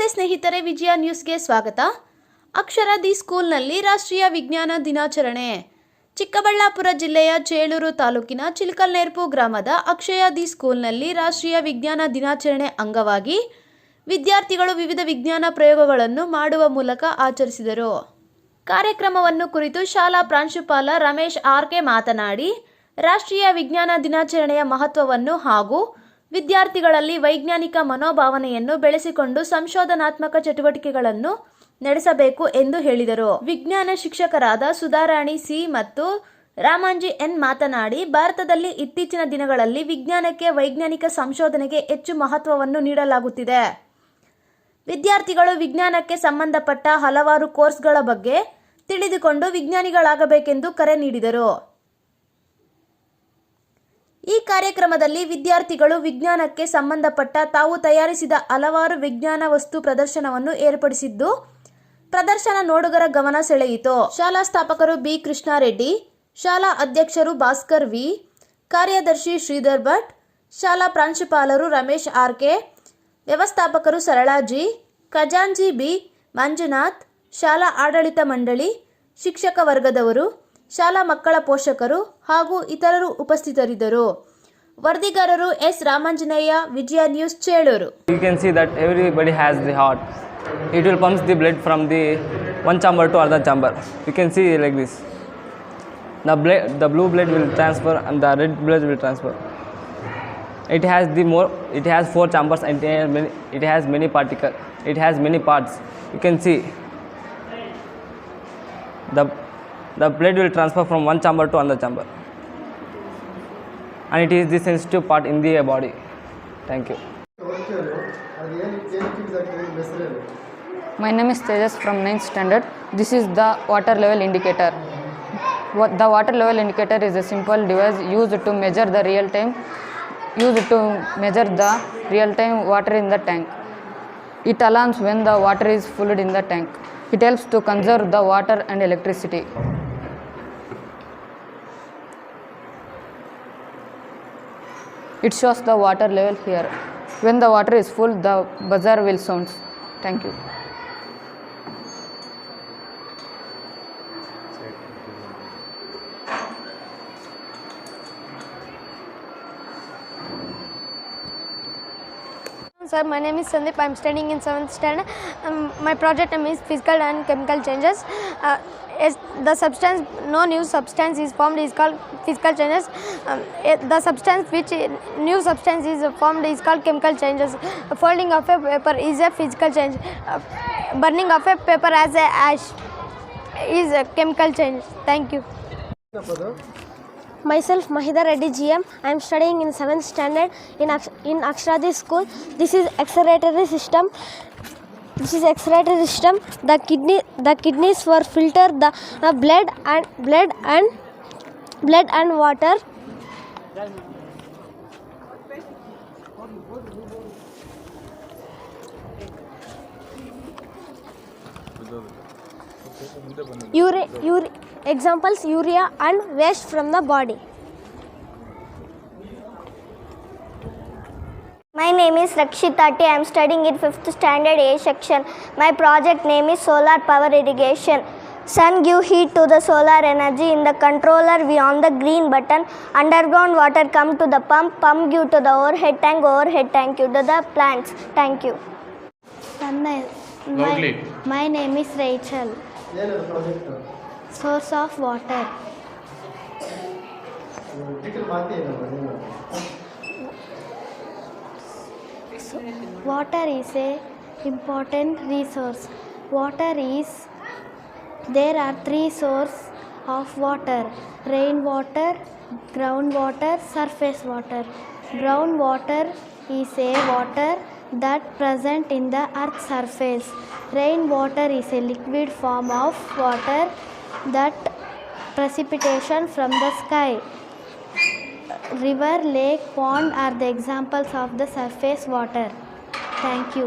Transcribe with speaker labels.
Speaker 1: ನಮಸ್ತೆ ಸ್ನೇಹಿತರೆ, ವಿಜಯ ನ್ಯೂಸ್ಗೆ ಸ್ವಾಗತ. ಅಕ್ಷರ ದಿ ಸ್ಕೂಲ್ನಲ್ಲಿ ರಾಷ್ಟ್ರೀಯ ವಿಜ್ಞಾನ ದಿನಾಚರಣೆ. ಚಿಕ್ಕಬಳ್ಳಾಪುರ ಜಿಲ್ಲೆಯ ಚೇಳೂರು ತಾಲೂಕಿನ ಚಿಲ್ಕಲ್ನೇರ್ಪು ಗ್ರಾಮದ ಅಕ್ಷಯ ದಿ ಸ್ಕೂಲ್ನಲ್ಲಿ ರಾಷ್ಟ್ರೀಯ ವಿಜ್ಞಾನ ದಿನಾಚರಣೆ ಅಂಗವಾಗಿ ವಿದ್ಯಾರ್ಥಿಗಳು ವಿವಿಧ ವಿಜ್ಞಾನ ಪ್ರಯೋಗಗಳನ್ನು ಮಾಡುವ ಮೂಲಕ ಆಚರಿಸಿದರು. ಕಾರ್ಯಕ್ರಮವನ್ನು ಕುರಿತು ಶಾಲಾ ಪ್ರಾಂಶುಪಾಲ ರಮೇಶ್ ಆರ್ಕೆ ಮಾತನಾಡಿ, ರಾಷ್ಟ್ರೀಯ ವಿಜ್ಞಾನ ದಿನಾಚರಣೆಯ ಮಹತ್ವವನ್ನು ಹಾಗೂ ವಿದ್ಯಾರ್ಥಿಗಳಲ್ಲಿ ವೈಜ್ಞಾನಿಕ ಮನೋಭಾವನೆಯನ್ನು ಬೆಳೆಸಿಕೊಂಡು ಸಂಶೋಧನಾತ್ಮಕ ಚಟುವಟಿಕೆಗಳನ್ನು ನಡೆಸಬೇಕು ಎಂದು ಹೇಳಿದರು. ವಿಜ್ಞಾನ ಶಿಕ್ಷಕರಾದ ಸುಧಾರಾಣಿ ಸಿ ಮತ್ತು ರಾಮಾಂಜಿ ಎನ್ ಮಾತನಾಡಿ, ಭಾರತದಲ್ಲಿ ಇತ್ತೀಚಿನ ದಿನಗಳಲ್ಲಿ ವಿಜ್ಞಾನಕ್ಕೆ ವೈಜ್ಞಾನಿಕ ಸಂಶೋಧನೆಗೆ ಹೆಚ್ಚು ಮಹತ್ವವನ್ನು ನೀಡಲಾಗುತ್ತಿದೆ. ವಿದ್ಯಾರ್ಥಿಗಳು ವಿಜ್ಞಾನಕ್ಕೆ ಸಂಬಂಧಪಟ್ಟ ಹಲವಾರು ಕೋರ್ಸ್ಗಳ ಬಗ್ಗೆ ತಿಳಿದುಕೊಂಡು ವಿಜ್ಞಾನಿಗಳಾಗಬೇಕೆಂದು ಕರೆ ನೀಡಿದರು. ಈ ಕಾರ್ಯಕ್ರಮದಲ್ಲಿ ವಿದ್ಯಾರ್ಥಿಗಳು ವಿಜ್ಞಾನಕ್ಕೆ ಸಂಬಂಧಪಟ್ಟ ತಾವು ತಯಾರಿಸಿದ ಹಲವಾರು ವಿಜ್ಞಾನ ವಸ್ತು ಪ್ರದರ್ಶನವನ್ನು ಏರ್ಪಡಿಸಿದ್ದು, ಪ್ರದರ್ಶನ ನೋಡುಗರ ಗಮನ ಸೆಳೆಯಿತು. ಶಾಲಾ ಸ್ಥಾಪಕರು ಬಿ ಕೃಷ್ಣಾರೆಡ್ಡಿ, ಶಾಲಾ ಅಧ್ಯಕ್ಷರು ಭಾಸ್ಕರ್ ವಿ, ಕಾರ್ಯದರ್ಶಿ ಶ್ರೀಧರ್ ಭಟ್, ಶಾಲಾ ಪ್ರಾಂಶುಪಾಲರು ರಮೇಶ್ ಆರ್ಕೆ, ವ್ಯವಸ್ಥಾಪಕರು ಸರಳಾ ಜಿ, ಖಜಾಂಚಿ ಬಿ ಮಂಜುನಾಥ್, ಶಾಲಾ ಆಡಳಿತ ಮಂಡಳಿ, ಶಿಕ್ಷಕ ವರ್ಗದವರು, ಶಾಲಾ ಮಕ್ಕಳ ಪೋಷಕರು ಹಾಗೂ ಇತರರು ಉಪಸ್ಥಿತರಿದ್ದರು. ವರದಿಗಾರರು S Ramanjaneya, Vijaya News, Chelur.
Speaker 2: You can see that everybody has the heart. It will pump the blood from the one chamber to other chamber. You can see like this. The blue blood will transfer and the red blood will transfer. It has 4 chambers and it has many particles. It has many parts. You can see the blood will transfer from one chamber to another chamber, and it is the sensitive part in the body. Thank you.
Speaker 3: My name is Tejas from 9th standard. This is the water level indicator. The water level indicator is a simple device used to measure the real time water in the tank. It alarms when the water is full in the tank. It helps to conserve the water and electricity. It shows the water level here. When the water is full, the buzzer will sound. Thank you.
Speaker 4: Sir, my name is Sandeep. I am studying in 7th standard. My project name is Physical and Chemical Changes. No new substance is formed is called physical changes. The substance which new substance is formed is called chemical changes. Folding of a paper is a physical change. Burning of a paper as a ash is a chemical change. Thank you. Myself Mahida Reddy GM. I am studying in 7th standard in Akshra school. This is accelerator system. The kidneys for filter the blood and water. Examples: urea and waste from the body.
Speaker 5: My name is Rakshitati. I am studying in 5th standard A section. My project name is solar power irrigation. Sun give heat to the solar energy. In the controller we on the green button. Underground water come to the pump give to the overhead tank give to the plants. Thank you.
Speaker 4: My name is Rachel. Source of water. Water is a important resource. There are 3 sources of water: rainwater, groundwater, surface water. Groundwater is a water that present in the earth's surface. Rainwater is a liquid form of water that precipitation from the sky. River, lake, pond are the examples of the surface water. Thank you.